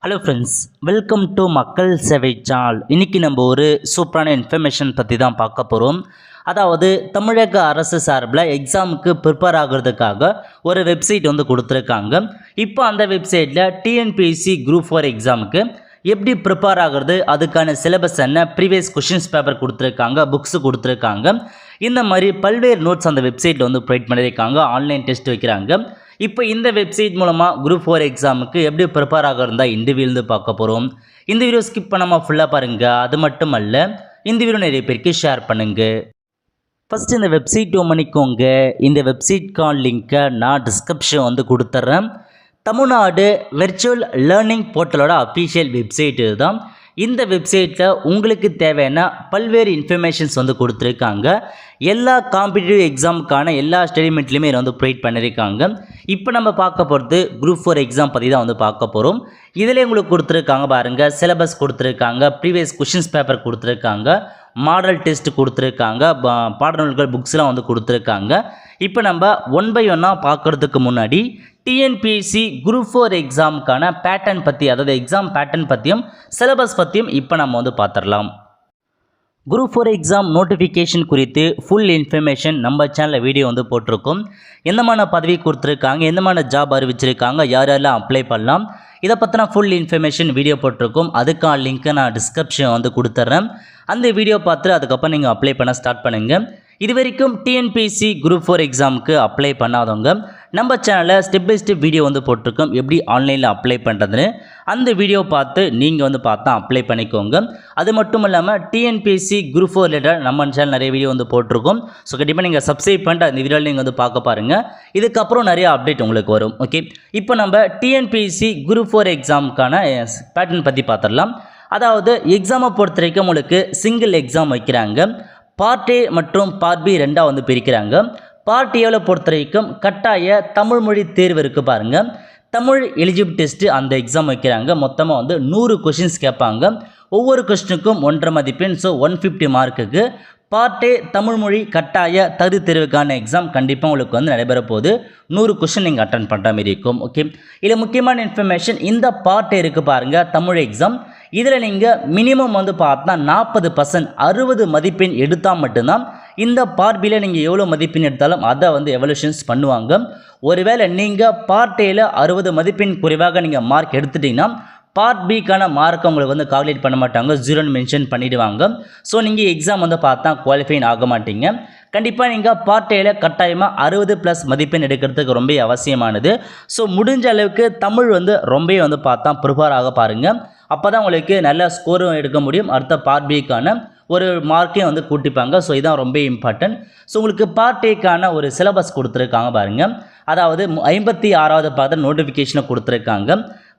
Hello friends, welcome to மக்கள் சேவை channel. இன்றைக்கி நம்ம ஒரு சூப்பரான இன்ஃபர்மேஷன் பற்றி தான் பார்க்க போகிறோம். அதாவது தமிழக அரசு சார்பில் எக்ஸாமுக்கு ப்ரிப்பேர் ஆகிறதுக்காக ஒரு வெப்சைட் கொடுத்துருக்காங்க. இப்போ அந்த வெப்சைட்டில் டிஎன்பிஎஸ்சி குரூப் 4 எக்ஸாமுக்கு எப்படி ப்ரிப்பேர் ஆகிறது, அதுக்கான சிலபஸ் என்ன, ப்ரீவியஸ் கொஷின்ஸ் பேப்பர் கொடுத்துருக்காங்க, புக்ஸு கொடுத்துருக்காங்க. இந்த மாதிரி பல்வேறு நோட்ஸ் அந்த வெப்சைட்டில் ப்ரொவைட் பண்ணியிருக்காங்க. ஆன்லைன் டெஸ்ட் வைக்கிறாங்க. இப்போ இந்த வெப்சைட் மூலமாக குரூப் 4 எக்ஸாமுக்கு எப்படி ப்ரிப்பேர் ஆகிறதா இந்த வீடியோ பார்க்க போகிறோம். இந்த வீடியோ ஸ்கிப் பண்ணாமல் ஃபுல்லாக பாருங்கள். அது மட்டும் அல்ல, இந்த வீடியோ நிறைய பேருக்கு ஷேர் பண்ணுங்கள். ஃபஸ்ட்டு இந்த வெப்சைட் பண்ணிக்கோங்க. இந்த வெப்சைட்கான லிங்க்கை நான் டிஸ்கிரிப்ஷன் கொடுத்துட்றேன். தமிழ்நாடு வெர்ச்சுவல் லேர்னிங் போர்ட்டலோட அஃபீஷியல் வெப்சைட் இதுதான். இந்த வெப்சைட்டில் உங்களுக்கு தேவையான பல்வேறு இன்ஃபர்மேஷன்ஸ் கொடுத்துருக்காங்க. எல்லா காம்படிட்டிவ் எக்ஸாமுக்கான எல்லா ஸ்டடிமெண்ட்லையுமே ப்ரொவைட் பண்ணியிருக்காங்க. இப்போ நம்ம பார்க்க போகிறது குரூப் 4 எக்ஸாம் பற்றி தான் பார்க்க போகிறோம். இதில் உங்களுக்கு கொடுத்துருக்காங்க பாருங்கள். சிலபஸ் கொடுத்துருக்காங்க, ப்ரீவியஸ் கொஷின்ஸ் பேப்பர் கொடுத்துருக்காங்க, மாடல் டெஸ்ட் கொடுத்துருக்காங்க, பாடநூல்கள் புக்ஸ்லாம் கொடுத்துருக்காங்க. இப்போ நம்ம ஒன் பை ஒன்னாக பார்க்குறதுக்கு முன்னாடி டிஎன்பிஎஸ்சி குரூப் 4 எக்ஸாமுக்கான பேட்டர்ன் பற்றி, அதாவது எக்ஸாம் பேட்டர்ன் பற்றியும் சிலபஸ் பற்றியும் இப்போ நம்ம பார்த்துடலாம். குரூப் 4 எக்ஸாம் நோட்டிஃபிகேஷன் குறித்து ஃபுல் இன்ஃபர்மேஷன் நம்ம சேனலில் வீடியோ போட்டிருக்கோம். எந்தமான பதவி கொடுத்துருக்காங்க, எந்தமான ஜாப் அறிவிச்சிருக்காங்க, யார் யாரெல்லாம் அப்ளை பண்ணலாம், இதை பற்றின ஃபுல் இன்ஃபர்மேஷன் வீடியோ போட்டிருக்கோம். அதுக்கான லிங்க்கை நான் டிஸ்கிரிப்ஷன் கொடுத்துட்றேன். அந்த வீடியோ பார்த்துட்டு அதுக்கப்புறம் நீங்கள் அப்ளை பண்ண ஸ்டார்ட் பண்ணுங்கள். இது வரைக்கும் டிஎன்பிஎஸ்சி குரூப் 4 எக்ஸாமுக்கு அப்ளை பண்ணாதவங்க நம்ம சேனலில் ஸ்டெப் பை ஸ்டெப் வீடியோ போட்டிருக்கோம். எப்படி ஆன்லைனில் அப்ளை பண்ணுறதுன்னு அந்த வீடியோ பார்த்து நீங்கள் பார்த்தா அப்ளை பண்ணிக்கோங்க. அது மட்டும் இல்லாமல் டிஎன்பிஎஸ்சி குரூப் 4 ரிலேட்டட் நம்ம சேனல் நிறைய வீடியோ போட்டிருக்கோம். ஸோ கண்டிப்பாக நீங்கள் சப்ஸ்கிரைப் பண்ணிட்டு அந்த வீடியோவில் நீங்கள் பார்க்க பாருங்கள். இதுக்கப்புறம் நிறைய அப்டேட் உங்களுக்கு வரும். ஓகே, இப்போ நம்ம டிஎன்பிஎஸ்சி குரூப் 4 எக்ஸாமுக்கான பேட்டர்ன் பற்றி பார்த்துடலாம். அதாவது எக்ஸாமை பொறுத்த வரைக்கும் உங்களுக்கு சிங்கிள் எக்ஸாம் வைக்கிறாங்க. பார்ட் ஏ மற்றும் பார்ட் பி ரெண்டாக பிரிக்கிறாங்க. பார்ட் ஏவில் பொறுத்த வரைக்கும் கட்டாய தமிழ் மொழி தேர்வு இருக்குது பாருங்கள். தமிழ் எலிஜிபிள் டெஸ்ட்டு அந்த எக்ஸாம் வைக்கிறாங்க. மொத்தமாக 100 கொஷின்ஸ் கேட்பாங்க. ஒவ்வொரு கொஸ்டினுக்கும் 1.5 மதிப்பெண். ஸோ 150 மார்க்குக்கு பார்ட் ஏ தமிழ் மொழி கட்டாய தகுதி தேர்வுக்கான எக்ஸாம் கண்டிப்பாக உங்களுக்கு நடைபெற போது 100 கொஷின் நீங்கள் அட்டன் பண்ணுற மாதிரி இருக்கும். ஓகே, இதில் முக்கியமான இன்ஃபர்மேஷன், இந்த பார்ட் ஏ இருக்குது பாருங்கள் தமிழ் எக்ஸாம். இதில் நீங்கள் மினிமம் பார்த்தா 40% 60 மதிப்பெண் எடுத்தால் மட்டும்தான் இந்த பார்ட் பியில் நீங்கள் எவ்வளோ மதிப்பெண் எடுத்தாலும் அதை எவல்யூஷன்ஸ் பண்ணுவாங்க. ஒருவேளை நீங்கள் பார்ட் ஏல 60 மதிப்பெண் குறைவாக நீங்கள் மார்க் எடுத்துட்டிங்கன்னா பார்ட் பிக்கான மார்க்கை உங்களுக்கு கால்குலேட் பண்ண மாட்டாங்க, 0ன்னு மென்ஷன் பண்ணிவிடுவாங்க. ஸோ நீங்கள் எக்ஸாம் பார்த்தா குவாலிஃபைன் ஆக மாட்டீங்க. கண்டிப்பாக நீங்கள் பார்ட் ஏல கட்டாயமாக 60+ மதிப்பெண் எடுக்கிறதுக்கு ரொம்ப அவசியமானது. ஸோ முடிஞ்ச அளவுக்கு தமிழ் ரொம்ப பார்த்தா ப்ரிப்பேர் ஆக பாருங்கள். அப்போ தான் உங்களுக்கு நல்ல ஸ்கோரும் எடுக்க முடியும். அடுத்த பார்ட் பிக்கான ஒரு மார்க்கையும் கூட்டிப்பாங்க. ஸோ இதுதான் ரொம்ப இம்பார்ட்டன்ட். ஸோ உங்களுக்கு பார்ட் ஏக்கான ஒரு சிலபஸ் கொடுத்துருக்காங்க பாருங்கள். அதாவது 56வது பாதம் நோட்டிஃபிகேஷனை கொடுத்துருக்காங்க.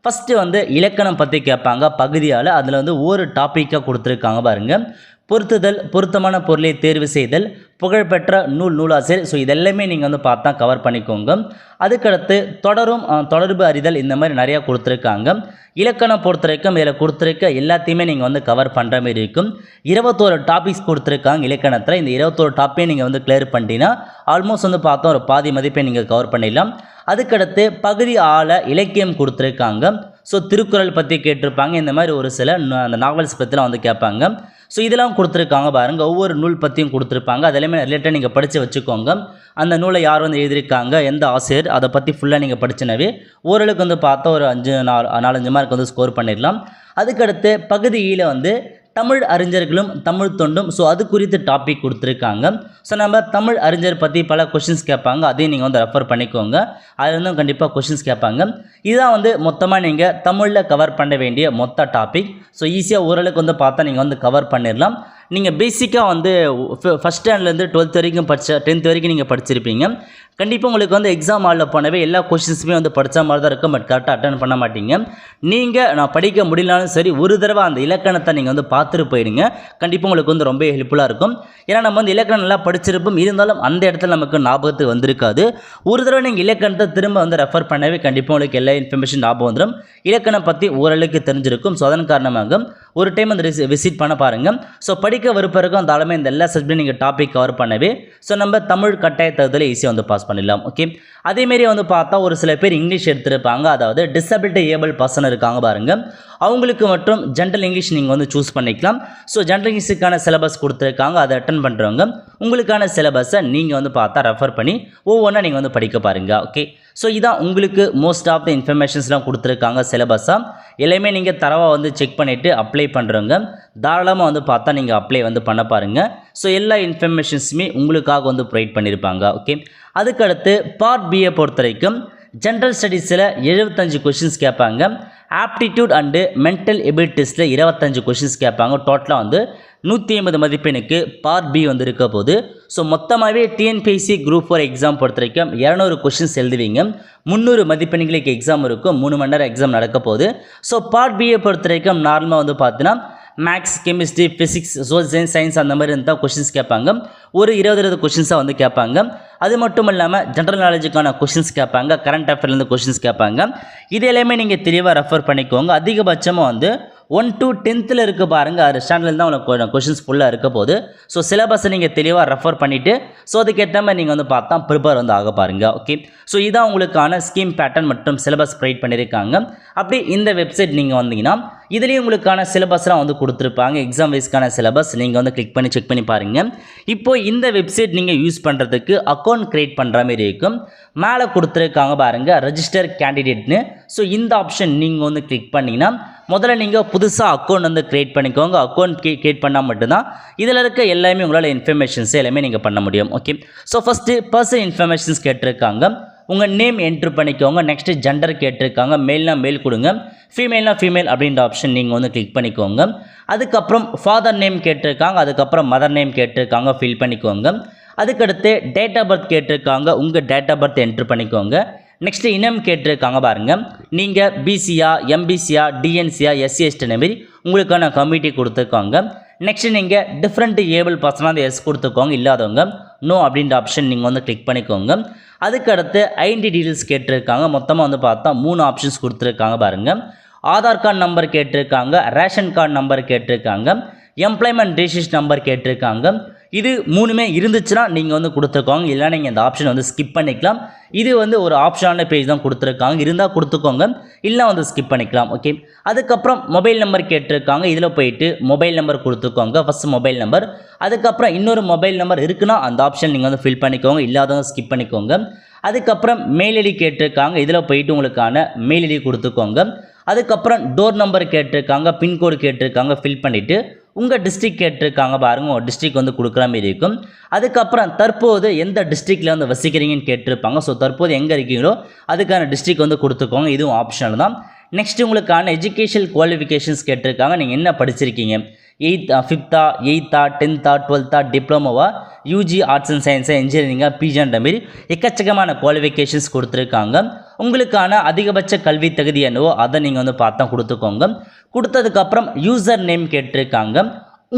ஃபஸ்ட்டு இலக்கணம் பற்றி கேட்பாங்க பகுதியால். அதில் ஒரு டாப்பிக்காக கொடுத்துருக்காங்க பாருங்கள். பொருத்துதல், பொருத்தமான பொருளை தேர்வு செய்தல், புகழ்பெற்ற நூலாசிரியர். ஸோ இதெல்லாமே நீங்கள் பார்த்தா கவர் பண்ணிக்கோங்க. அதுக்கடுத்து தொடர்பு அறிதல், இந்த மாதிரி நிறையா கொடுத்துருக்காங்க. இலக்கணம் பொறுத்த வரைக்கும் இதில் கொடுத்துருக்க எல்லாத்தையுமே நீங்கள் கவர் பண்ணுற மாதிரி இருக்கும். 21 டாபிக்ஸ் கொடுத்துருக்காங்க இலக்கணத்தில். இந்த 21 டாப்பையும் நீங்கள் கிளியர் பண்ணிட்டீங்கன்னா ஆல்மோஸ்ட் பார்த்தா ஒரு பாதி மதிப்பை நீங்கள் கவர் பண்ணிடலாம். அதுக்கடுத்து பகுதி ஆள இலக்கியம் கொடுத்துருக்காங்க. ஸோ திருக்குறள் பற்றி கேட்டிருப்பாங்க. இந்த மாதிரி ஒரு சில அந்த நாவல்ஸ் பற்றிலாம் கேட்பாங்க. ஸோ இதெல்லாம் கொடுத்துருக்காங்க பாருங்கள். ஒவ்வொரு நூல் பற்றியும் கொடுத்துருப்பாங்க. அதெல்லாமே ரிலேட்டட் நீங்கள் படித்து வச்சுக்கோங்க. அந்த நூலை யார் எழுதியிருக்காங்க, எந்த ஆசிரியர், அதை பற்றி ஃபுல்லாக நீங்கள் படிச்சினவே ஓரளவுக்கு பார்த்தா ஒரு 4-5 மார்க் ஸ்கோர் பண்ணிடலாம். அதுக்கடுத்து பகுதியில் தமிழ் அறிஞர்களும் தமிழ் தொண்டும். ஸோ அது குறித்து டாபிக் கொடுத்துருக்காங்க. ஸோ நம்ம தமிழ் அறிஞர் பற்றி பல கொஷின்ஸ் கேட்பாங்க. அதையும் நீங்கள் ரெஃபர் பண்ணிக்கோங்க. அதில் கண்டிப்பாக கொஷின்ஸ் கேட்பாங்க. இதுதான் மொத்தமாக நீங்கள் தமிழில் கவர் பண்ண வேண்டிய மொத்த டாபிக். ஸோ ஈஸியாக ஓரளவுக்கு பார்த்தா நீங்கள் கவர் பண்ணிடலாம். நீங்கள் பேசிக்காக ஃபஸ்ட் ஸ்டாண்டர்ட்லேருந்து 12th வரைக்கும் 10th வரைக்கும் நீங்கள் படிச்சிருப்பீங்க. கண்டிப்பாக உங்களுக்கு எக்ஸாம் ஹாலில் போனவே எல்லா கொஷின்ஸுமே படித்த மாதிரி தான் இருக்கும். பட் கரெக்டாக அட்டன் பண்ண மாட்டீங்க. நீங்கள் நான் படிக்க முடியலனாலும் சரி, ஒரு தடவை அந்த இலக்கணத்தை நீங்கள் பார்த்துட்டு போயிடுங்க. கண்டிப்பாக உங்களுக்கு ரொம்ப ஹெல்ப்ஃபுல்லாக இருக்கும். ஏன்னா நம்ம இலக்கணம் நல்லா படிச்சிருப்போம், இருந்தாலும் அந்த இடத்துல நமக்கு ஞாபகத்துக்கு வந்திருக்காது. ஒரு தடவை நீங்கள் இலக்கணத்தை திரும்ப ரெஃபர் பண்ணவே கண்டிப்பாக உங்களுக்கு எல்லா இன்ஃபர்மேஷன் ஞாபகம் வந்துடும். இலக்கணம் பற்றி ஓரளவுக்கு தெரிஞ்சிருக்கும். ஸோ அதன் காரணமாக ஒரு டைம் வந்து விசிட் பண்ண பாருங்கள். ஸோ படிக்க விருப்பம் தாராளமாக இந்த எல்லா சப்ஜெக்டும் நீங்கள் டாபிக் கவர் பண்ணவே ஸோ நம்ம தமிழ் கட்டாய தகுதியில் ஈஸியாக வந்து பாஸ் பண்ணிடலாம். ஓகே, அதேமாரி வந்து பார்த்தா ஒரு சில பேர் இங்கிலீஷ் எடுத்திருப்பாங்க, அதாவது டிசபிலிட்டி ஏபிள் பர்சன் இருக்காங்க பாருங்கள், அவங்களுக்கு மட்டும் ஜென்ரல் இங்கிலீஷ் நீங்கள் வந்து சூஸ் பண்ணிக்கலாம். ஸோ ஜென்ரல் இங்கிலீஷுக்கான சிலபஸ் கொடுத்துருக்காங்க, அதை அட்டன் பண்ணுறவங்க உங்களுக்கான சிலபஸை நீங்கள் வந்து பார்த்தா ரெஃபர் பண்ணி ஒவ்வொன்றா நீங்கள் வந்து படிக்க பாருங்கள். ஓகே, ஸோ இதான் உங்களுக்கு மோஸ்ட் ஆஃப் த இன்ஃபர்மேஷன்ஸ்லாம் கொடுத்துருக்காங்க சிலபஸாக. எல்லாமே நீங்கள் தரவாக வந்து செக் பண்ணிவிட்டு அப்ளை பண்ணுறவங்க தாராளமாக வந்து பார்த்தா நீங்கள் அப்ளை வந்து பண்ண பாருங்கள். ஸோ எல்லா இன்ஃபர்மேஷன்ஸுமே உங்களுக்காக வந்து ப்ரொவைட் பண்ணியிருப்பாங்க. ஓகே, அதுக்கடுத்து பார்ட் பியை பொறுத்த வரைக்கும் ஜென்ரல் ஸ்டடீஸில் 75 கொஷின்ஸ் கேட்பாங்க, ஆப்டிடியூட் அண்டு மென்டல் எபிலிட்டிஸில் 25 கொஷின்ஸ் கேட்பாங்க. டோட்டலாக வந்து 150 மதிப்பெண்ணுக்கு பார்ட் பி வந்து இருக்க போது. ஸோ மொத்தமாகவே டிஎன்பிஎஸ்சி குரூப் 4 எக்ஸாம் பொறுத்த வரைக்கும் 200 கொஷின்ஸ் எழுதுவீங்க, 300 மதிப்பெண்களுக்கு எக்ஸாம் இருக்கும், 3 மணி நேரம் எக்ஸாம் நடக்க போகுது. ஸோ பார்ட் பியை பொறுத்த வரைக்கும் நார்மலாக வந்து பார்த்தீங்கன்னா maths, chemistry, physics, social science அந்த மாதிரி இருந்தால் கொஷின்ஸ் கேட்பாங்க, ஒரு 20 கொஷின்ஸாக வந்து கேட்பாங்க. அது மட்டும் இல்லாமல் ஜென்ரல் நாலேஜுக்கான கொஷின்ஸ் கேட்பாங்க, கரண்ட் அஃபேர்லேருந்து கொஷின்ஸ் கேட்பாங்க. இது எல்லாமே நீங்கள் தெளிவாக ரெஃபர் பண்ணிக்கோங்க. அதிகபட்சமாக வந்து 1 to 10th இருக்க பாருங்கள், அது ஸ்டாண்டர்டில் தான் உங்களுக்கு கொஷின்ஸ் ஃபுல்லாக இருக்க போகுது. ஸோ சிலபஸை நீங்கள் தெளிவாக ரெஃபர் பண்ணிவிட்டு ஸோ அதுக்கேற்ற மாதிரி நீங்கள் வந்து பார்த்தா ப்ரிப்பேர் வந்து ஆக பாருங்கள். ஓகே, ஸோ இதான் உங்களுக்கான ஸ்கீம் பேட்டர்ன் மற்றும் சிலபஸ் ப்ரொவைட் பண்ணியிருக்காங்க. அப்படி இந்த வெப்சைட் நீங்கள் வந்தீங்கன்னா இதுலேயும் உங்களுக்கான சிலபஸ்லாம் வந்து கொடுத்துருப்பாங்க, எக்ஸாம் வைஸ்க்கான சிலபஸ் நீங்கள் வந்து கிளிக் பண்ணி செக் பண்ணி பாருங்கள். இப்போது இந்த வெப்சைட் நீங்கள் யூஸ் பண்ணுறதுக்கு அக்கௌண்ட் க்ரியேட் பண்ணுற மாதிரி இருக்கும். மேலே கொடுத்துருக்காங்க பாருங்கள் ரெஜிஸ்டர் கேண்டிடேட்னு. ஸோ இந்த ஆப்ஷன் நீங்கள் வந்து கிளிக் பண்ணிங்கன்னா முதல்ல நீங்கள் புதுசாக அக்கௌண்ட் வந்து க்ரியேட் பண்ணிக்கோங்க. அக்கௌண்ட் க்ரியேட் பண்ணால் மட்டும்தான் இதில் இருக்க எல்லாமே உங்களால் இன்ஃபர்மேஷன்ஸ் எல்லாமே நீங்கள் பண்ண முடியும். Okay, so first personal informations கேட்டிருக்காங்க, உங்கள் நேம் என்ட்ரு பண்ணிக்கோங்க. நெக்ஸ்ட்டு ஜெண்டர் கேட்டிருக்காங்க, மேல்னா மேல் கொடுங்க, ஃபீமேல்னா ஃபீமேல் அப்படின்ற ஆப்ஷன் நீங்கள் வந்து கிளிக் பண்ணிக்கோங்க. அதுக்கப்புறம் ஃபாதர் நேம் கேட்டிருக்காங்க, அதுக்கப்புறம் மதர் நேம் கேட்டிருக்காங்க, ஃபில் பண்ணிக்கோங்க. அதுக்கடுத்து டேட் ஆஃப் பர்த் கேட்டிருக்காங்க, உங்கள் டேட் ஆஃப் பர்த் என்ட்ரு பண்ணிக்கோங்க. நெக்ஸ்ட்டு இனம் கேட்டிருக்காங்க பாருங்கள், நீங்கள் பிசியா, எம்பிசியா, டிஎன்சியா, எஸ்சி எஸ்டி மாரி உங்களுக்கான கமிட்டி கொடுத்துருக்காங்க. நெக்ஸ்ட்டு நீங்கள் டிஃப்ரெண்ட் ஏபிள் பர்சனாக அந்த எஸ் கொடுத்துக்கோங்க, இல்லாதவங்க நோ அப்படின்ற ஆப்ஷன் நீங்கள் வந்து கிளிக் பண்ணிக்கோங்க. அதுக்கடுத்து ஐடென்டி டீட்டெயில்ஸ் கேட்டிருக்காங்க, மொத்தமாக வந்து பார்த்தா 3 ஆப்ஷன்ஸ் கொடுத்துருக்காங்க பாருங்கள். ஆதார் கார்டு நம்பர் கேட்டிருக்காங்க, ரேஷன் கார்டு நம்பர் கேட்டிருக்காங்க, எம்ப்ளாய்மெண்ட் ரெஜிஸ்ட்ரேஷன் நம்பர் கேட்டிருக்காங்க. இது 3மே இருந்துச்சுன்னா நீங்கள் வந்து கொடுத்துக்கோங்க, இல்லைனா நீங்கள் இந்த ஆப்ஷன் வந்து ஸ்கிப் பண்ணிக்கலாம். இது வந்து ஒரு ஆப்ஷனான பேஜ் தான் கொடுத்துருக்காங்க, இருந்தால் கொடுத்துக்கோங்க, இல்லை வந்து ஸ்கிப் பண்ணிக்கலாம். ஓகே, அதுக்கப்புறம் மொபைல் நம்பர் கேட்டிருக்காங்க, இதில் போயிட்டு மொபைல் நம்பர் கொடுத்துக்கோங்க, ஃபஸ்ட் மொபைல் நம்பர். அதுக்கப்புறம் இன்னொரு மொபைல் நம்பர் இருக்குன்னா அந்த ஆப்ஷன் நீங்கள் வந்து ஃபில் பண்ணிக்கோங்க, இல்லாதவங்க ஸ்கிப் பண்ணிக்கோங்க. அதுக்கப்புறம் மெயில் ஐடி கேட்டிருக்காங்க, இதில் போயிட்டு உங்களுக்கான மெயில் ஐடி கொடுத்துக்கோங்க. அதுக்கப்புறம் டோர் நம்பர் கேட்டிருக்காங்க, பின்கோடு கேட்டிருக்காங்க, ஃபில் பண்ணிவிட்டு உங்கள் டிஸ்ட்ரிக் கேட்டிருக்காங்க பாருங்கள், உங்கள் டிஸ்ட்ரிக் வந்து கொடுக்குற மாதிரி இருக்கும். அதுக்கப்புறம் தற்போது எந்த டிஸ்ட்ரிக்டில் வந்து வசிக்கிறீங்கன்னு கேட்டிருப்பாங்க. ஸோ தற்போது எங்கே இருக்கீங்களோ அதுக்கான டிஸ்ட்ரிக் வந்து கொடுத்துக்கோங்க, இதுவும் ஆப்ஷனல் தான். நெக்ஸ்ட் உங்களுக்கான எஜுகேஷன் குவாலிஃபிகேஷன்ஸ் கேட்டிருக்காங்க, நீங்கள் என்ன படிச்சிருக்கீங்க, 8th 5th 8th 10th 12th டிப்ளமோவா, யூஜி ஆர்ட்ஸ் அண்ட் சயின்ஸா, இன்ஜினியரிங்கா, பிஜின்ற மாரி எக்கச்சக்கமான குவாலிஃபிகேஷன்ஸ் கொடுத்துருக்காங்க. உங்களுக்கான அதிகபட்ச கல்வி தகுதி என்னவோ அதை நீங்கள் வந்து பார்த்தா கொடுத்துக்கோங்க. கொடுத்ததுக்கப்புறம் யூசர் நேம் கேட்டிருக்காங்க,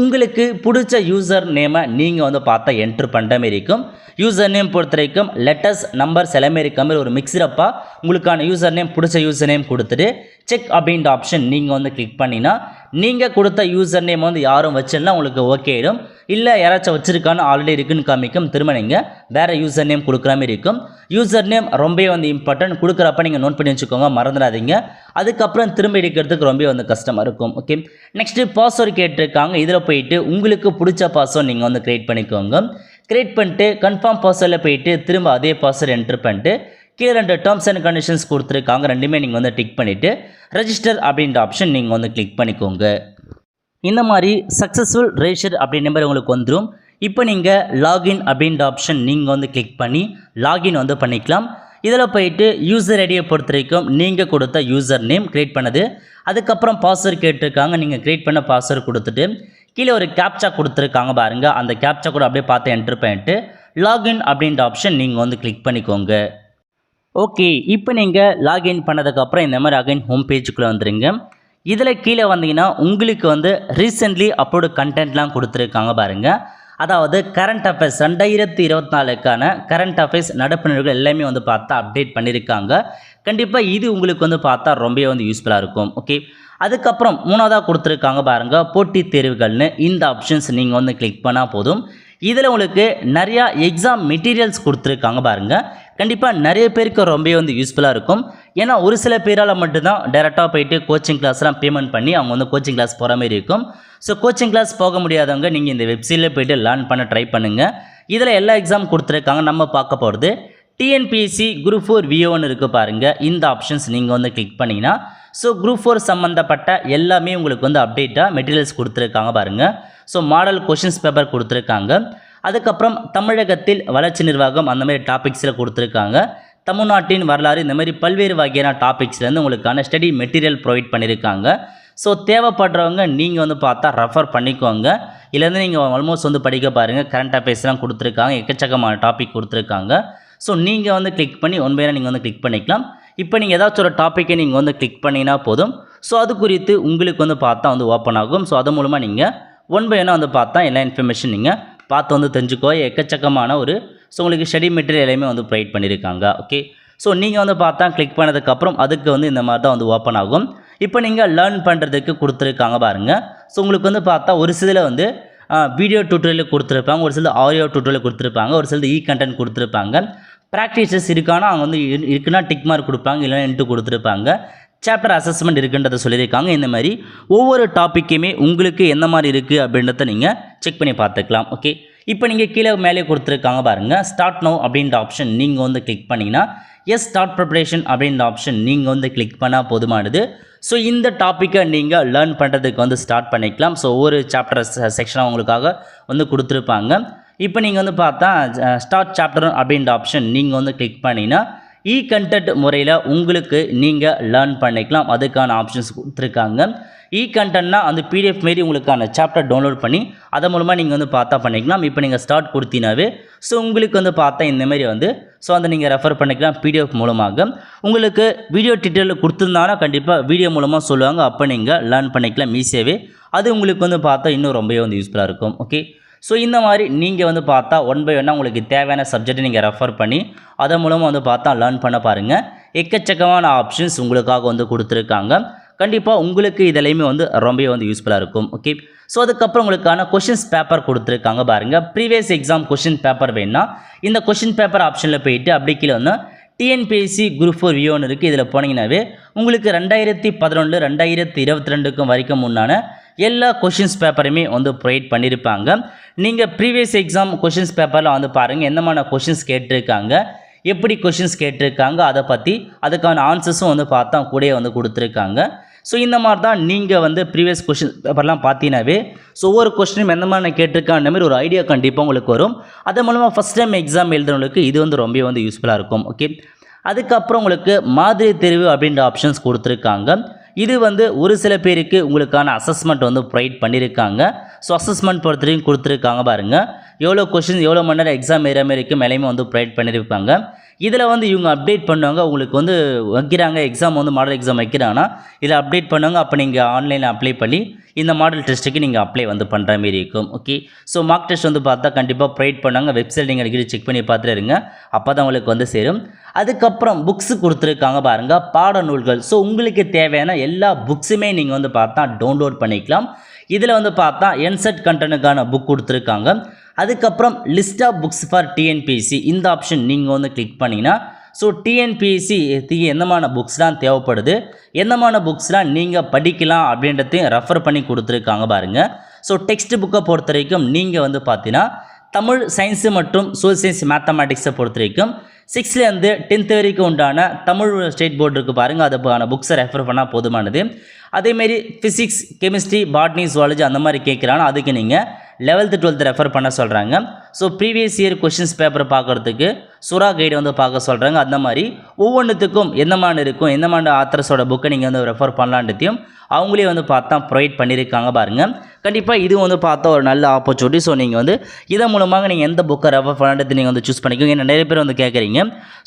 உங்களுக்கு பிடிச்ச யூசர் நேமை நீங்கள் வந்து பார்த்தா என்ட்ரு பண்ணுற மாரி இருக்கும். யூசர் நேம் பொறுத்த வரைக்கும் லெட்டர்ஸ் நம்பர்ஸ் எல்லாமே இருக்க மாதிரி ஒரு மிக்சரப்பாக உங்களுக்கான யூசர் நேம் பிடிச்ச யூசர் நேம் கொடுத்துட்டு செக் அப்படின்ற ஆப்ஷன் நீங்கள் வந்து கிளிக் பண்ணினா நீங்கள் கொடுத்த யூசர் நேம் வந்து யாரும் வச்சிடலாம் உங்களுக்கு ஓகே ஆகிடும். இல்லை யாராச்சும் வச்சுருக்கான்னு ஆல்ரெடி இருக்குன்னு காமிக்கும், திரும்ப நீங்கள் வேறு யூசர் நேம் கொடுக்குற மாதிரி இருக்கும். யூசர் நேம் ரொம்பவே வந்து இம்பார்ட்டன்ட், கொடுக்குறப்ப நீங்கள் நோட் பண்ணி வச்சுக்கோங்க, மறந்துடாதீங்க. அதுக்கப்புறம் திரும்ப எடுக்கிறதுக்கு ரொம்ப வந்து கஷ்டமாக இருக்கும். ஓகே, நெக்ஸ்ட்டு பாஸ்வேர்டு கேட்டிருக்காங்க, இதில் போயிட்டு உங்களுக்கு பிடிச்ச பாஸ்வேர்டு நீங்கள் வந்து க்ரியேட் பண்ணிக்கோங்க. க்ரியேட் பண்ணிட்டு கன்ஃபார்ம் பாஸ்வேர்டில் போயிட்டு திரும்ப அதே பாஸ்வேர்டு என்ட்ரு பண்ணிட்டு கீழே 2 டேர்ம்ஸ் அண்ட் கண்டிஷன்ஸ் கொடுத்துருக்காங்க, ரெண்டுமே நீங்கள் வந்து டிக் பண்ணிவிட்டு ரெஜிஸ்டர் அப்படின்ற ஆப்ஷன் நீங்கள் வந்து கிளிக் பண்ணிக்கோங்க. இந்த மாதிரி சக்ஸஸ்ஃபுல் ரெஜிஸ்டர் அப்படின்ற மாதிரி உங்களுக்கு வந்துடும். இப்போ நீங்கள் லாகின் அப்படின்ற ஆப்ஷன் நீங்கள் வந்து கிளிக் பண்ணி லாகின் வந்து பண்ணிக்கலாம். இதில் போயிட்டு யூசர் ஐடியை பொறுத்த வரைக்கும் நீங்கள் கொடுத்த யூசர் நேம் க்ரியேட் பண்ணது, அதுக்கப்புறம் பாஸ்வேர்டு கேட்டிருக்காங்க, நீங்கள் க்ரியேட் பண்ண பாஸ்வேர்டு கொடுத்துட்டு கீழே ஒரு கேப்சா கொடுத்துருக்காங்க பாருங்கள், அந்த கேப்சா கூட அப்படியே பார்த்து என்ட்ரு பண்ணிட்டு லாகின் அப்படின்ற ஆப்ஷன் நீங்கள் வந்து கிளிக் பண்ணிக்கோங்க. ஓகே, இப்போ நீங்கள் லாகின் பண்ணதுக்கப்புறம் இந்த மாதிரி அகைன் ஹோம் பேஜுக்குள்ளே வந்துடுங்க. இதில் கீழே வந்தீங்கன்னா உங்களுக்கு வந்து ரீசெண்ட்லி அப்லோடு கண்டென்ட்லாம் கொடுத்துருக்காங்க பாருங்கள். அதாவது கரண்ட் அஃபேர்ஸ் 2024க்கான கரண்ட் அஃபேர்ஸ் நடப்பு நிகழ்வுகள் எல்லாமே வந்து பார்த்தா அப்டேட் பண்ணியிருக்காங்க. கண்டிப்பாக இது உங்களுக்கு வந்து பார்த்தா ரொம்பவே வந்து யூஸ்ஃபுல்லாக இருக்கும். ஓகே, அதுக்கப்புறம் மூணாவதாக கொடுத்துருக்காங்க பாருங்கள், போட்டித் தேர்வுகள்னு. இந்த ஆப்ஷன்ஸ் நீங்கள் வந்து கிளிக் பண்ணால் போதும். இதில் உங்களுக்கு நிறையா எக்ஸாம் மெட்டீரியல்ஸ் கொடுத்துருக்காங்க பாருங்கள். கண்டிப்பாக நிறைய பேருக்கு ரொம்பவே வந்து யூஸ்ஃபுல்லாக இருக்கும். ஏன்னா ஒரு சில பேரால் மட்டும்தான் டேரெக்டாக போயிட்டு கோச்சிங் கிளாஸ்லாம் பேமெண்ட் பண்ணி அவங்க வந்து கோச்சிங் கிளாஸ் போகிற மாதிரி இருக்கும். ஸோ கோச்சிங் கிளாஸ் போக முடியாதவங்க நீங்கள் இந்த வெப்சைட்டில் போய்ட்டு லேர்ன் பண்ண ட்ரை பண்ணுங்கள். இதில் எல்லா எக்ஸாம் கொடுத்துருக்காங்க. நம்ம பார்க்க போகிறது டிஎன்பிஎஸ்சி குரூப் 4 VO1 இருக்குது பாருங்கள். இந்த ஆப்ஷன்ஸ் நீங்கள் வந்து கிளிக் பண்ணிங்கன்னா ஸோ குரூப் 4 சம்மந்தப்பட்ட எல்லாமே உங்களுக்கு வந்து அப்டேட்டாக மெட்டீரியல்ஸ் கொடுத்துருக்காங்க பாருங்கள். ஸோ மாடல் கொஷின்ஸ் பேப்பர் கொடுத்துருக்காங்க. அதுக்கப்புறம் தமிழகத்தில் வளர்ச்சி நிர்வாகம் அந்த மாதிரி டாபிக்ஸில் கொடுத்துருக்காங்க. தமிழ்நாட்டின் வரலாறு இந்த மாதிரி பல்வேறு வகையான டாபிக்ஸ்லேருந்து உங்களுக்கான ஸ்டடி மெட்டீரியல் ப்ரொவைட் பண்ணியிருக்காங்க. ஸோ தேவைப்படுறவங்க நீங்கள் வந்து பார்த்தா ரெஃபர் பண்ணிக்கோங்க. இல்லைன்னா நீங்கள் ஆல்மோஸ்ட் வந்து படிக்க பாருங்கள். கரண்ட் அஃபேர்ஸ்லாம் கொடுத்துருக்காங்க, எக்கச்சக்கமான டாபிக் கொடுத்துருக்காங்க. ஸோ நீங்கள் வந்து கிளிக் பண்ணி ஒன் பை ஒன்னாக நீங்கள் வந்து கிளிக் பண்ணிக்கலாம். இப்போ நீங்கள் ஏதாச்சும் ஒரு டாப்பிக்கை நீங்கள் வந்து கிளிக் பண்ணினா போதும். ஸோ அது குறித்து உங்களுக்கு வந்து பார்த்தா வந்து ஓப்பன் ஆகும். ஸோ அது மூலமாக நீங்கள் ஒன் பை ஒன்னாக வந்து பார்த்தா எல்லா இன்ஃபர்மேஷன் நீங்கள் பார்த்து வந்து தெரிஞ்சுக்கோ. எக்கச்சக்கமான ஸோ உங்களுக்கு ஸ்டடி மெட்டீரியல் எல்லாமே வந்து ப்ரொவைட் பண்ணியிருக்காங்க. ஓகே, ஸோ நீங்கள் வந்து பார்த்தா கிளிக் பண்ணதுக்கப்புறம் அதுக்கு வந்து இந்த மாதிரி தான் வந்து ஓப்பன் ஆகும். இப்போ நீங்கள் லேர்ன் பண்ணுறதுக்கு கொடுத்துருக்காங்க பாருங்கள். ஸோ உங்களுக்கு வந்து பார்த்தா ஒரு சில வந்து வீடியோ டியூட்டோரியல் கொடுத்துருப்பாங்க, ஒரு சில ஆடியோ டியூட்டோரியல் கொடுத்துருப்பாங்க, ஒரு சில கண்டென்ட் கொடுத்துருப்பாங்க. ப்ராக்டிசஸ் இருக்கானா அவங்க வந்து இருக்குன்னா டிக் மார்க் கொடுப்பாங்க, இல்லைன்னா இன்ட்டு கொடுத்துருப்பாங்க. சாப்டர் அசஸ்மெண்ட் இருக்குன்றதை சொல்லியிருக்காங்க. இந்த மாதிரி ஒவ்வொரு டாப்பிக்குமே உங்களுக்கு எந்த மாதிரி இருக்குது அப்படின்றத நீங்கள் செக் பண்ணி பார்த்துக்கலாம். ஓகே, இப்போ நீங்கள் கீழே மேலே கொடுத்துருக்காங்க பாருங்கள், ஸ்டார்ட் நவ் அப்படின்ற ஆப்ஷன் நீங்கள் வந்து கிளிக் பண்ணிங்கன்னா ஸ்டார்ட் ப்ரிப்பரேஷன் அப்படின்ற ஆப்ஷன் நீங்கள் வந்து கிளிக் பண்ணால் போதுமானது. ஸோ இந்த டாப்பிக்கை நீங்கள் லேர்ன் பண்ணுறதுக்கு வந்து ஸ்டார்ட் பண்ணிக்கலாம். ஸோ ஒவ்வொரு சாப்டர் செக்ஷனாக உங்களுக்காக வந்து கொடுத்துருப்பாங்க. இப்போ நீங்கள் வந்து பார்த்தா ஸ்டார்ட் சாப்டர் அப்படின்ற ஆப்ஷன் நீங்கள் வந்து கிளிக் பண்ணிங்கன்னா கண்டென்ட் முறையில் உங்களுக்கு நீங்கள் லேர்ன் பண்ணிக்கலாம். அதுக்கான ஆப்ஷன்ஸ் கொடுத்துருக்காங்க. கண்டென்ட்னா அந்த பிடிஎஃப் மாரி உங்களுக்கான சாப்டர் டவுன்லோட் பண்ணி அதன் மூலமாக நீங்கள் வந்து பார்த்தா பண்ணிக்கலாம். இப்போ நீங்கள் ஸ்டார்ட் கொடுத்தீங்கன்னாவே ஸோ உங்களுக்கு வந்து பார்த்தா இந்தமாரி வந்து ஸோ அந்த நீங்கள் ரெஃபர் பண்ணிக்கலாம் பிடிஎஃப் மூலமாக. உங்களுக்கு வீடியோ டியூட்டோரியல் கொடுத்துருந்தாங்கன்னா கண்டிப்பாக வீடியோ மூலமாக சொல்லுவாங்க. அப்போ நீங்கள் லேர்ன் பண்ணிக்கலாம் ஈஸியாகவே. அது உங்களுக்கு வந்து பார்த்தா இன்னும் ரொம்பவே வந்து யூஸ்ஃபுல்லாக இருக்கும். ஓகே, ஸோ இந்த மாதிரி நீங்கள் வந்து பார்த்தா ஒன் பை ஒன்னாக உங்களுக்கு தேவையான சப்ஜெக்டை நீங்கள் ரெஃபர் பண்ணி அதன் மூலமாக வந்து பார்த்தா லேர்ன் பண்ண பாருங்கள். எக்கச்சக்கமான ஆப்ஷன்ஸ் உங்களுக்காக வந்து கொடுத்துருக்காங்க. கண்டிப்பாக உங்களுக்கு இதெல்லாமே வந்து ரொம்பவே வந்து யூஸ்ஃபுல்லாக இருக்கும். ஓகே, ஸோ அதுக்கப்புறம் உங்களுக்கான கொஷின்ஸ் பேப்பர் கொடுத்துருக்காங்க பாருங்கள். ப்ரீவியஸ் எக்ஸாம் கொஷின் பேப்பர் வேணுன்னா இந்த கொஷின் பேப்பர் ஆப்ஷனில் போயிட்டு அப்படி கீழே வந்து டிஎன்பிஎஸ்சி குரூப் 4 VO1 இருக்குது. இதில் போனீங்கன்னாவே உங்களுக்கு 2011 2022 வரைக்கும் முன்னான எல்லா கொஷின்ஸ் பேப்பருமே வந்து ப்ரொவைட் பண்ணியிருப்பாங்க. நீங்கள் ப்ரீவியஸ் எக்ஸாம் கொஷின்ஸ் பேப்பரில் வந்து பாருங்கள் என்னமான கொஷின்ஸ் கேட்டிருக்காங்க, எப்படி கொஷின்ஸ் கேட்டிருக்காங்க, அதை பற்றி அதுக்கான ஆன்சர்ஸும் வந்து பார்த்தா கூட வந்து கொடுத்துருக்காங்க. ஸோ இந்த மாதிரி தான் நீங்கள் வந்து ப்ரீவியஸ் கொஷின் பேப்பர்லாம் பார்த்தீங்கன்னாவே ஸோ ஒவ்வொரு கொஸ்டினும் எந்த மாதிரி கேட்டிருக்கான்ற மாதிரி ஒரு ஐடியா கண்டிப்பாக உங்களுக்கு வரும். அது மூலமாக ஃபஸ்ட் டைம் எக்ஸாம் எழுதுறவங்களுக்கு இது வந்து ரொம்ப வந்து யூஸ்ஃபுல்லாக இருக்கும். ஓகே, அதுக்கப்புறம் உங்களுக்கு மாதிரி தேர்வு அப்படின்ற ஆப்ஷன்ஸ் கொடுத்துருக்காங்க. இது வந்து ஒரு சில பேருக்கு உங்களுக்கான அசஸ்மெண்ட் வந்து ப்ரொவைட் பண்ணியிருக்காங்க. ஸோ அசஸ்மெண்ட் பொறுத்தவரைக்கும் கொடுத்துருக்காங்க பாருங்கள். எவ்வளோ கொஷின் எவ்வளோ மணி நேரம் எக்ஸாம் ஏற மாதிரி இருக்குது மேலேயுமே வந்து ப்ரொவைட் பண்ணியிருப்பாங்க. இதில் வந்து இவங்க அப்டேட் பண்ணுவாங்க. உங்களுக்கு வந்து வைக்கிறாங்க எக்ஸாம் வந்து மாடல் எக்ஸாம் வைக்கிறாங்கன்னா இதில் அப்டேட் பண்ணுவாங்க. அப்போ நீங்கள் ஆன்லைனில் அப்ளை பண்ணி இந்த மாடல் டெஸ்ட்டுக்கு நீங்கள் அப்ளை வந்து பண்ணுற மாரி இருக்கும். ஓகே, ஸோ மார்க் டெஸ்ட் வந்து பார்த்தா கண்டிப்பாக ப்ரொவைட் பண்ணாங்க. வெப்சைட் நீங்கள் அடிக்கடி செக் பண்ணி பார்த்துட்டு இருங்க, அப்போ தான் உங்களுக்கு வந்து சேரும். அதுக்கப்புறம் புக்ஸு கொடுத்துருக்காங்க பாருங்கள், பாட நூல்கள். ஸோ உங்களுக்கு தேவையான எல்லா புக்ஸுமே நீங்கள் வந்து பார்த்தா டவுன்லோட் பண்ணிக்கலாம். இதில் வந்து பார்த்தா என்செட் கண்டென்ட்டுக்கான புக் கொடுத்துருக்காங்க. அதுக்கப்புறம் list of books for TNPSC இந்த ஆப்ஷன் நீங்கள் வந்து கிளிக் பண்ணிங்கன்னா ஸோ டிஎன்பிஎஸ்சி என்னமான புக்ஸ்லாம் தேவைப்படுது, என்னமான புக்ஸ்லாம் நீங்கள் படிக்கலாம் அப்படின்றதையும் ரெஃபர் பண்ணி கொடுத்துருக்காங்க பாருங்கள். ஸோ டெக்ஸ்ட் புக்கை பொறுத்த வரைக்கும் நீங்கள் வந்து பார்த்தீங்கன்னா தமிழ், சயின்ஸு மற்றும் சோசியல் சயின்ஸ், மேத்தமேட்டிக்ஸை பொறுத்த வரைக்கும் 6லேருந்து 10th வரைக்கும் உண்டான தமிழ் ஸ்டேட் போர்டு இருக்குது பாருங்கள், அதுக்கான புக்ஸை ரெஃபர் பண்ணால் போதுமானது. அதேமாரி ஃபிசிக்ஸ், கெமிஸ்ட்ரி, பாட்னி, ஜுவாலஜி அந்த மாதிரி கேட்குறாங்க, அதுக்கு நீங்கள் 11th 12th ரெஃபர் பண்ண சொல்கிறாங்க. ஸோ ப்ரீவியஸ் இயர் கொஷின்ஸ் பேப்பரை பார்க்குறதுக்கு சுறா கைடு வந்து பார்க்க சொல்கிறாங்க. அந்த மாதிரி ஒவ்வொன்றுத்துக்கும் எந்தமான இருக்கும், எந்தமான ஆத்தர்ஸோட புக்கை நீங்கள் வந்து ரெஃபர் பண்ணலான்றதையும் அவங்களே வந்து பார்த்தா ப்ரொவைட் பண்ணியிருக்காங்க பாருங்கள். கண்டிப்பாக இது வந்து பார்த்தா ஒரு நல்ல ஆப்பர்ச்சுனிட்டி. ஸோ நீங்கள் வந்து இதன் மூலமாக நீங்கள் எந்த புக்கை ரெஃபர் பண்ணான்றது நீங்கள் வந்து சூஸ் பண்ணிக்கோங்க. ஏன்னா நிறைய பேர் வந்து கேட்குறீங்க,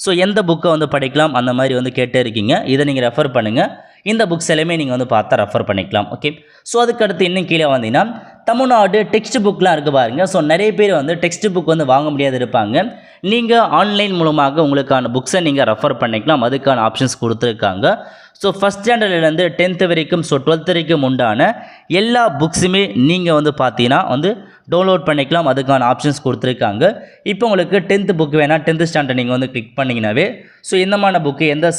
ஸோ எந்த புக்கை வந்து படிக்கலாம் அந்த மாதிரி வந்து கேட்டே இருக்கீங்க. இதை நீங்கள் ரெஃபர் பண்ணுங்கள். இந்த புக்ஸ் எல்லாமே நீங்கள் வந்து பார்த்தா ரெஃபர் பண்ணிக்கலாம். ஓகே, ஸோ அதுக்கடுத்து இன்னும் கீழே வந்தீங்கன்னா தமிழ்நாடு டெக்ஸ்ட் புக்லாம் இருக்குது பாருங்கள். ஸோ நிறைய பேர் வந்து டெக்ஸ்ட் புக் வந்து வாங்க முடியாது இருப்பாங்க. நீங்கள் ஆன்லைன் மூலமாக உங்களுக்கான புக்ஸை நீங்கள் ரெஃபர் பண்ணிக்கலாம். அதுக்கான ஆப்ஷன்ஸ் கொடுத்துருக்காங்க. ஸோ ஃபஸ்ட் ஸ்டாண்டர்ட்லேருந்து 10th வரைக்கும், ஸோ 12th வரைக்கும் உண்டான எல்லா புக்ஸுமே நீங்கள் வந்து பார்த்தீங்கன்னா வந்து டவுன்லோட் பண்ணிக்கலாம். அதுக்கான ஆப்ஷன்ஸ் கொடுத்துருக்காங்க. இப்போ உங்களுக்கு 10th புக் வேணால் 10th ஸ்டாண்டர்ட் நீங்கள் வந்து கிளிக் பண்ணிங்கனாவே ஸோ எந்தமான புக்கு எந்த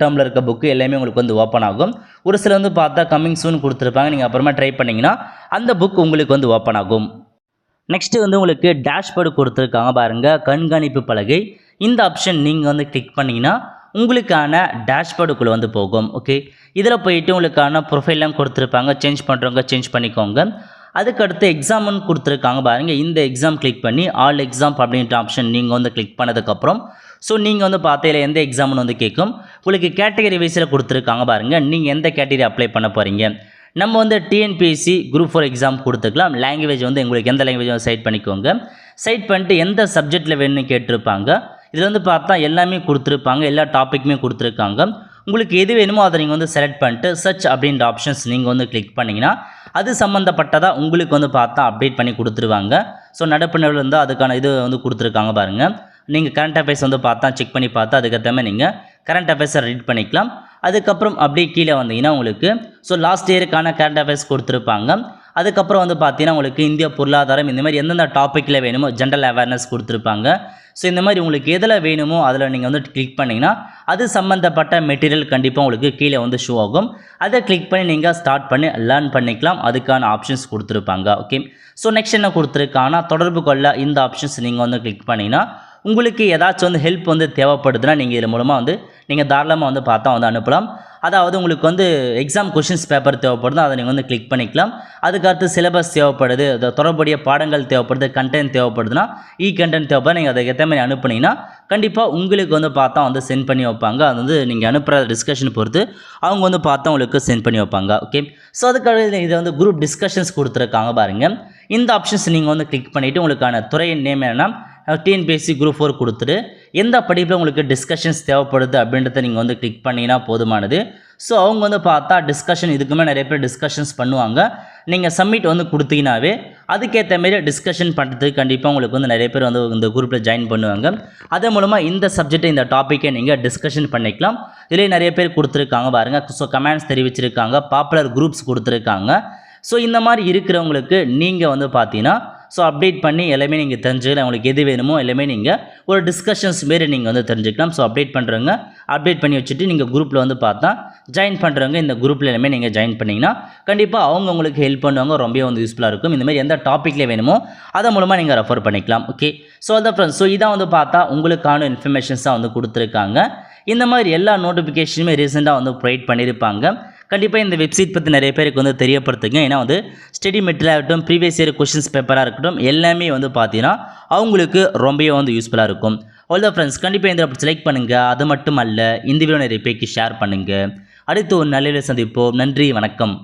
டேர்மில் இருக்க புக்கு எல்லாமே உங்களுக்கு வந்து ஓப்பன் ஆகும். ஒரு சில வந்து பார்த்தா கம்மிங் சூன் கொடுத்துருப்பாங்க. நீங்கள் அப்புறமா ட்ரை பண்ணிங்கன்னா அந்த புக் உங்களுக்கு வந்து ஓப்பன் ஆகும். நெக்ஸ்ட்டு வந்து உங்களுக்கு டேஷ்போர்டு கொடுத்துருக்காங்க பாருங்கள், கண்காணிப்பு பலகை. இந்த ஆப்ஷன் நீங்கள் வந்து கிளிக் பண்ணிங்கன்னா உங்களுக்கான டேஷ்போர்டுக்குள்ளே வந்து போகும். ஓகே, இதில் போயிட்டு உங்களுக்கான ப்ரொஃபைல்லாம் கொடுத்துருப்பாங்க. சேஞ்ச் பண்ணுறவங்க சேஞ்ச் பண்ணிக்கோங்க. அதுக்கடுத்து எக்ஸாம்னு கொடுத்துருக்காங்க பாருங்கள். இந்த எக்ஸாம் கிளிக் பண்ணி ஆல் எக்ஸாம் அப்படின்ற ஆப்ஷன் நீங்கள் வந்து கிளிக் பண்ணதுக்கப்புறம் ஸோ நீங்கள் வந்து பார்த்ததில் எந்த எக்ஸாம்னு வந்து கேட்கும். உங்களுக்கு கேட்டகரி வைஸில் கொடுத்துருக்காங்க பாருங்கள். நீங்கள் எந்த கேட்டகரி அப்ளை பண்ண போகிறீங்க. நம்ம வந்து டிஎன்பிஎஸ்சி குரூப் 4 எக்ஸாம் கொடுத்துக்கலாம். லாங்குவேஜ் வந்து உங்களுக்கு எந்த லாங்குவேஜ் செலக்ட் பண்ணிக்கோங்க. செலக்ட் பண்ணிட்டு எந்த சப்ஜெக்டில் வேணும்னு கேட்டிருப்பாங்க. இதில் வந்து பார்த்தா எல்லாமே கொடுத்துருப்பாங்க. எல்லா டாப்பிக்குமே கொடுத்துருக்காங்க. உங்களுக்கு எது வேணுமோ அதை நீங்கள் வந்து செலக்ட் பண்ணிட்டு சர்ச் அப்படின்ற ஆப்ஷன்ஸ் நீங்கள் வந்து கிளிக் பண்ணிங்கன்னா அது சம்மந்தப்பட்டதாக உங்களுக்கு வந்து பார்த்தா அப்டேட் பண்ணி கொடுத்துருவாங்க. ஸோ நடப்பு நிலையில் இருந்தால் அதுக்கான இது வந்து கொடுத்துருக்காங்க பாருங்கள். நீங்கள் கரண்ட் அஃபேர்ஸ் வந்து பார்த்தா செக் பண்ணி பார்த்தா அதுக்கேற்ற மாதிரி நீங்கள் கரண்ட் அஃபேர்ஸை ரீட் பண்ணிக்கலாம். அதுக்கப்புறம் அப்படியே கீழே வந்தீங்கன்னா உங்களுக்கு ஸோ லாஸ்ட் இயருக்கான கரண்ட் அஃபேர்ஸ் கொடுத்துருப்பாங்க. அதுக்கப்புறம் வந்து பார்த்தீங்கன்னா உங்களுக்கு இந்திய பொருளாதாரம் இந்த மாதிரி எந்தெந்த டாப்பிக்கில் வேணுமோ ஜென்ரல் அவேர்னஸ் கொடுத்துருப்பாங்க. ஸோ இந்த மாதிரி உங்களுக்கு எதில் வேணுமோ அதில் நீங்கள் வந்து கிளிக் பண்ணிங்கன்னா அது சம்மந்தப்பட்ட மெட்டீரியல் கண்டிப்பாக உங்களுக்கு கீழே வந்து ஷோ ஆகும். அதை கிளிக் பண்ணி நீங்கள் ஸ்டார்ட் பண்ணி லேர்ன் பண்ணிக்கலாம். அதுக்கான ஆப்ஷன்ஸ் கொடுத்துருப்பாங்க. ஓகே, ஸோ நெக்ஸ்ட் என்ன கொடுத்துருக்காங்கன்னா தொடர்பு கொள்ள இந்த ஆப்ஷன்ஸ் நீங்கள் வந்து கிளிக் பண்ணிங்கன்னா உங்களுக்கு ஏதாச்சும் வந்து ஹெல்ப் வந்து தேவைப்படுதுன்னா நீங்கள் இது மூலமாக வந்து நீங்கள் தாராளமாக வந்து பார்த்தா வந்து அனுப்பலாம். அதாவது உங்களுக்கு வந்து எக்ஸாம் கொஷின்ஸ் பேப்பர் தேவைப்படுது, அதை நீங்கள் வந்து கிளிக் பண்ணிக்கலாம். அதுக்கடுத்து சிலபஸ் தேவைப்படுது, தொடர்புடைய பாடங்கள் தேவைப்படுது, கண்டென்ட் தேவைப்படுதுன்னா கண்டென்ட் தேவைப்படுது, நீங்கள் அதுக்கேற்ற மாதிரி அனுப்புனீங்கன்னா கண்டிப்பாக உங்களுக்கு வந்து பார்த்தா வந்து சென்ட் பண்ணி வைப்பாங்க. அது வந்து நீங்கள் அனுப்புகிற டிஸ்கஷன் பொறுத்து அவங்க வந்து பார்த்தா உங்களுக்கு சென்ட் பண்ணி வைப்பாங்க. ஓகே, ஸோ அதுக்காக இதை வந்து குரூப் டிஸ்கஷன்ஸ் கொடுத்துருக்காங்க பாருங்கள். இந்த ஆப்ஷன்ஸ் நீங்கள் வந்து கிளிக் பண்ணிவிட்டு உங்களுக்கான துறையின் நேம் என்னென்னா டிஎன்பிஎஸ்சி குரூப் 4 கொடுத்துட்டு எந்த படிப்பில் உங்களுக்கு டிஸ்கஷன்ஸ் தேவைப்படுது அப்படின்றத நீங்கள் வந்து கிளிக் பண்ணிங்கன்னா போதுமானது. ஸோ அவங்க வந்து பார்த்தா டிஸ்கஷன் இதுக்குமே நிறைய பேர் டிஸ்கஷன்ஸ் பண்ணுவாங்க. நீங்கள் சப்மிட் வந்து கொடுத்தீங்கன்னாவே அதுக்கேற்ற மாரி டிஸ்கஷன் பண்ணுறதுக்கு கண்டிப்பாக உங்களுக்கு வந்து நிறைய பேர் வந்து இந்த குரூப்பில் ஜாயின் பண்ணுவாங்க. அதன் மூலமாக இந்த சப்ஜெக்ட் இந்த டாப்பிக்கை நீங்கள் டிஸ்கஷன் பண்ணிக்கலாம். இதிலே நிறைய பேர் கொடுத்துருக்காங்க பாருங்கள். ஸோ கமெண்ட்ஸ் தெரிவிச்சிருக்காங்க, பாப்புலர் குரூப்ஸ் கொடுத்துருக்காங்க. ஸோ இந்த மாதிரி இருக்கிறவங்களுக்கு நீங்கள் வந்து பார்த்தீங்கன்னா ஸோ அப்டேட் பண்ணி எல்லாமே நீங்கள் தெரிஞ்சுக்கலாம். உங்களுக்கு எது வேணுமோ எல்லாமே நீங்கள் ஒரு டிஸ்கஷன்ஸ் மாரி நீங்கள் வந்து தெரிஞ்சுக்கலாம். ஸோ அப்டேட் பண்ணுறவங்க அப்டேட் பண்ணி வச்சுட்டு நீங்கள் குரூப்பில் வந்து பார்த்தா ஜாயின் பண்ணுறவங்க இந்த குரூப்பில் எல்லாமே நீங்கள் ஜாயின் பண்ணிங்கன்னா கண்டிப்பாக அவங்க உங்களுக்கு ஹெல்ப் பண்ணுவாங்க. ரொம்ப வந்து யூஸ்ஃபுல்லாக இருக்கும். இந்த மாதிரி எந்த டாப்பிக்கில் வேணுமோ அதை மூலமாக நீங்கள் ரெஃபர் பண்ணிக்கலாம். ஓகே, ஸோ அதான் ஃப்ரெண்ட்ஸ். ஸோ இதான் வந்து பார்த்தா உங்களுக்கான இன்ஃபர்மேஷன்ஸாக வந்து கொடுத்துருக்காங்க. இந்த மாதிரி எல்லா நோட்டிஃபிகேஷனுமே ரீசெண்டாக வந்து ப்ரொவைட் பண்ணியிருப்பாங்க. கண்டிப்பாக இந்த வெப்சைட் பற்றி நிறைய பேருக்கு வந்து தெரியப்படுத்துங்க. ஏன்னா வந்து ஸ்டடி மெட்டீரியல் ஆகட்டும், ப்ரீவியஸ் இயர் கொஷின்ஸ் பேப்பராக இருக்கட்டும், எல்லாமே வந்து பார்த்தீங்கன்னா அவங்களுக்கு ரொம்பவே வந்து யூஸ்ஃபுல்லாக இருக்கும். அவ்வளோ ஃப்ரெண்ட்ஸ், கண்டிப்பாக இந்த அப்படி செலக்ட் பண்ணுங்கள். அது மட்டும் அல்ல, இந்த வீடியோ நிறைய பேருக்கு ஷேர் பண்ணுங்கள். அடுத்து ஒரு நல்ல சந்திப்போம். நன்றி, வணக்கம்.